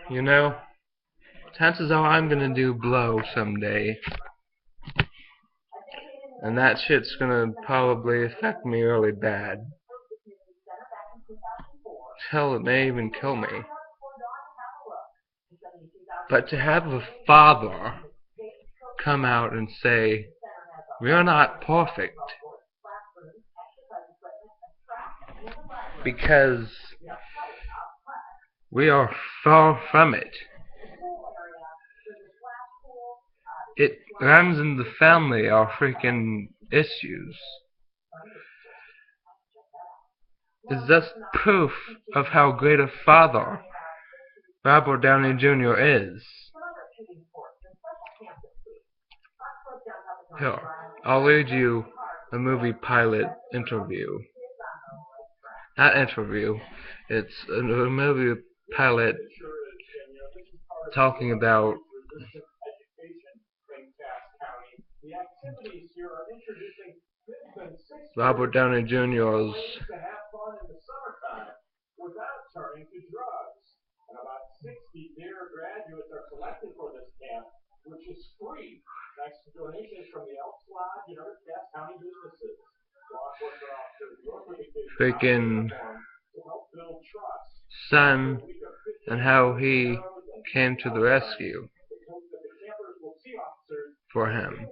You know, chances are I'm gonna do blow someday, and that shit's gonna probably affect me really bad. Hell, it may even kill me. But to have a father come out and say, we're not perfect, because we are far from it. It runs in the family, our freaking issues. Is just proof of how great a father Robert Downey Jr. is. Here, I'll read you a movie pilot interview. Not interview, it's a movie pilot talking about Robert Downey Jr.'s freaking son and how he came to the rescue for him.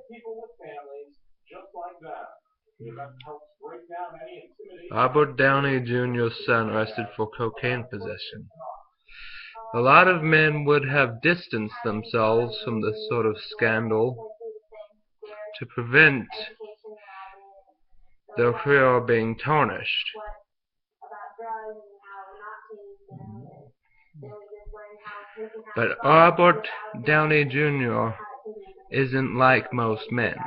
Robert Downey Jr.'s son arrested for cocaine possession. A lot of men would have distanced themselves from this sort of scandal to prevent their career being tarnished. But Robert Downey Jr. isn't like most men.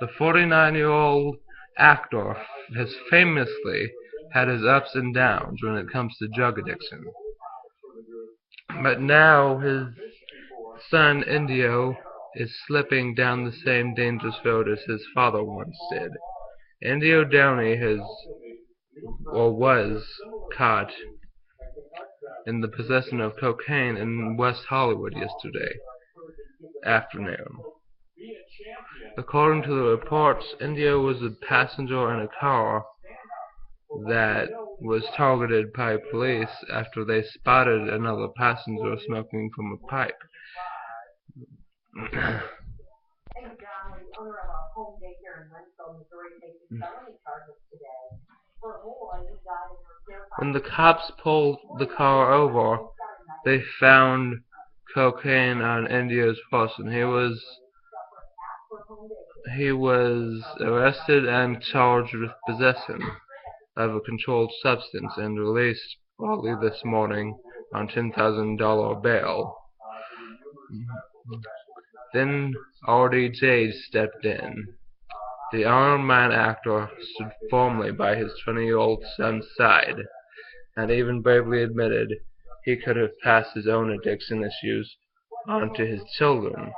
The 49-year-old actor has famously had his ups and downs when it comes to drug addiction. But now his son Indio is slipping down the same dangerous road as his father once did. Indio Downey was caught in the possession of cocaine in West Hollywood yesterday afternoon. According to the reports, Indio was a passenger in a car that was targeted by police after they spotted another passenger smoking from a pipe. When the cops pulled the car over, they found cocaine on Indio's person. He was arrested and charged with possession of a controlled substance and released early this morning on $10,000 bail. Then RDJ stepped in. The Iron Man actor stood firmly by his 20-year-old son's side, and even bravely admitted he could have passed his own addiction issues on to his children.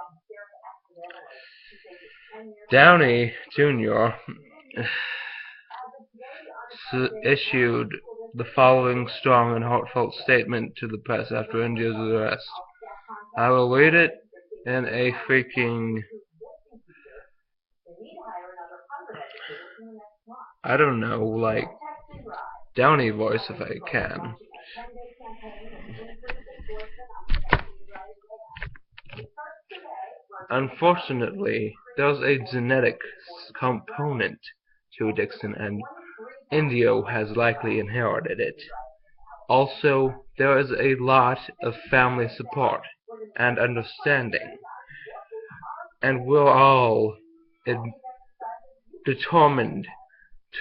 Downey Jr. issued the following strong and heartfelt statement to the press after Indio's arrest. I will read it in a freaking, I don't know, like Downey voice if I can. Unfortunately, there's a genetic component to addiction, and Indio has likely inherited it. Also, there is a lot of family support and understanding, and we're all determined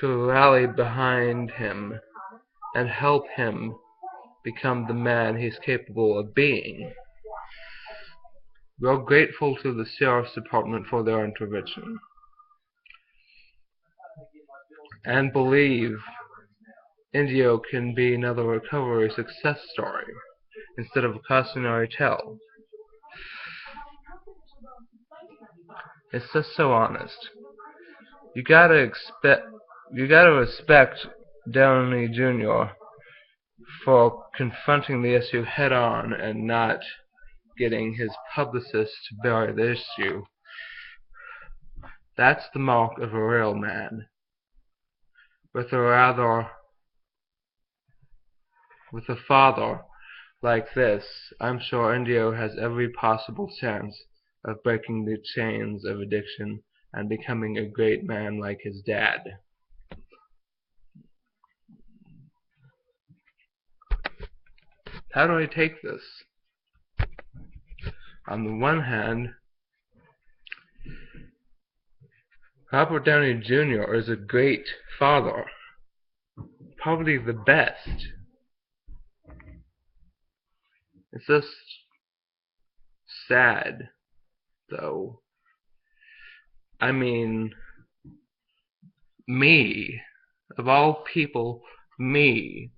to rally behind him and help him become the man he's capable of being. We're grateful to the Sheriff's Department for their intervention, and believe Indio can be another recovery success story instead of a cautionary tale. It's just so honest. You gotta respect Downey Jr. for confronting the issue head on and not getting his publicist to bury the issue. That's the mark of a real man. With a father like this, I'm sure Indio has every possible chance of breaking the chains of addiction and becoming a great man like his dad. How do I take this? On the one hand, Robert Downey Jr. is a great father, probably the best. It's just sad, though. I mean, me, of all people, me.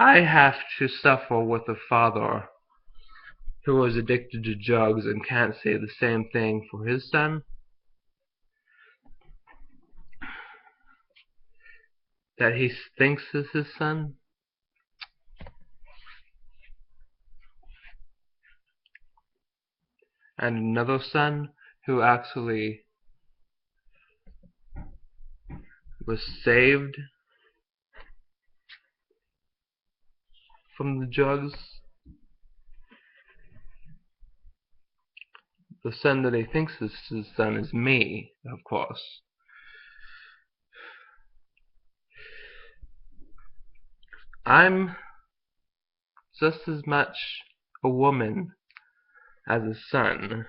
I have to suffer with a father who is addicted to drugs and can't say the same thing for his son. That he thinks is his son. And another son who actually was saved from the drugs. The son that he thinks is his son is me, of course. I'm just as much a woman as a son.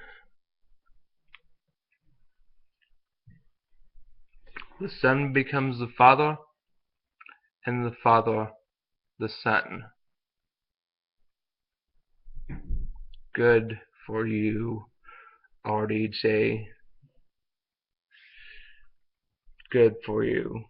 The son becomes the father, and the father the son. Good for you, RDJ. Good for you.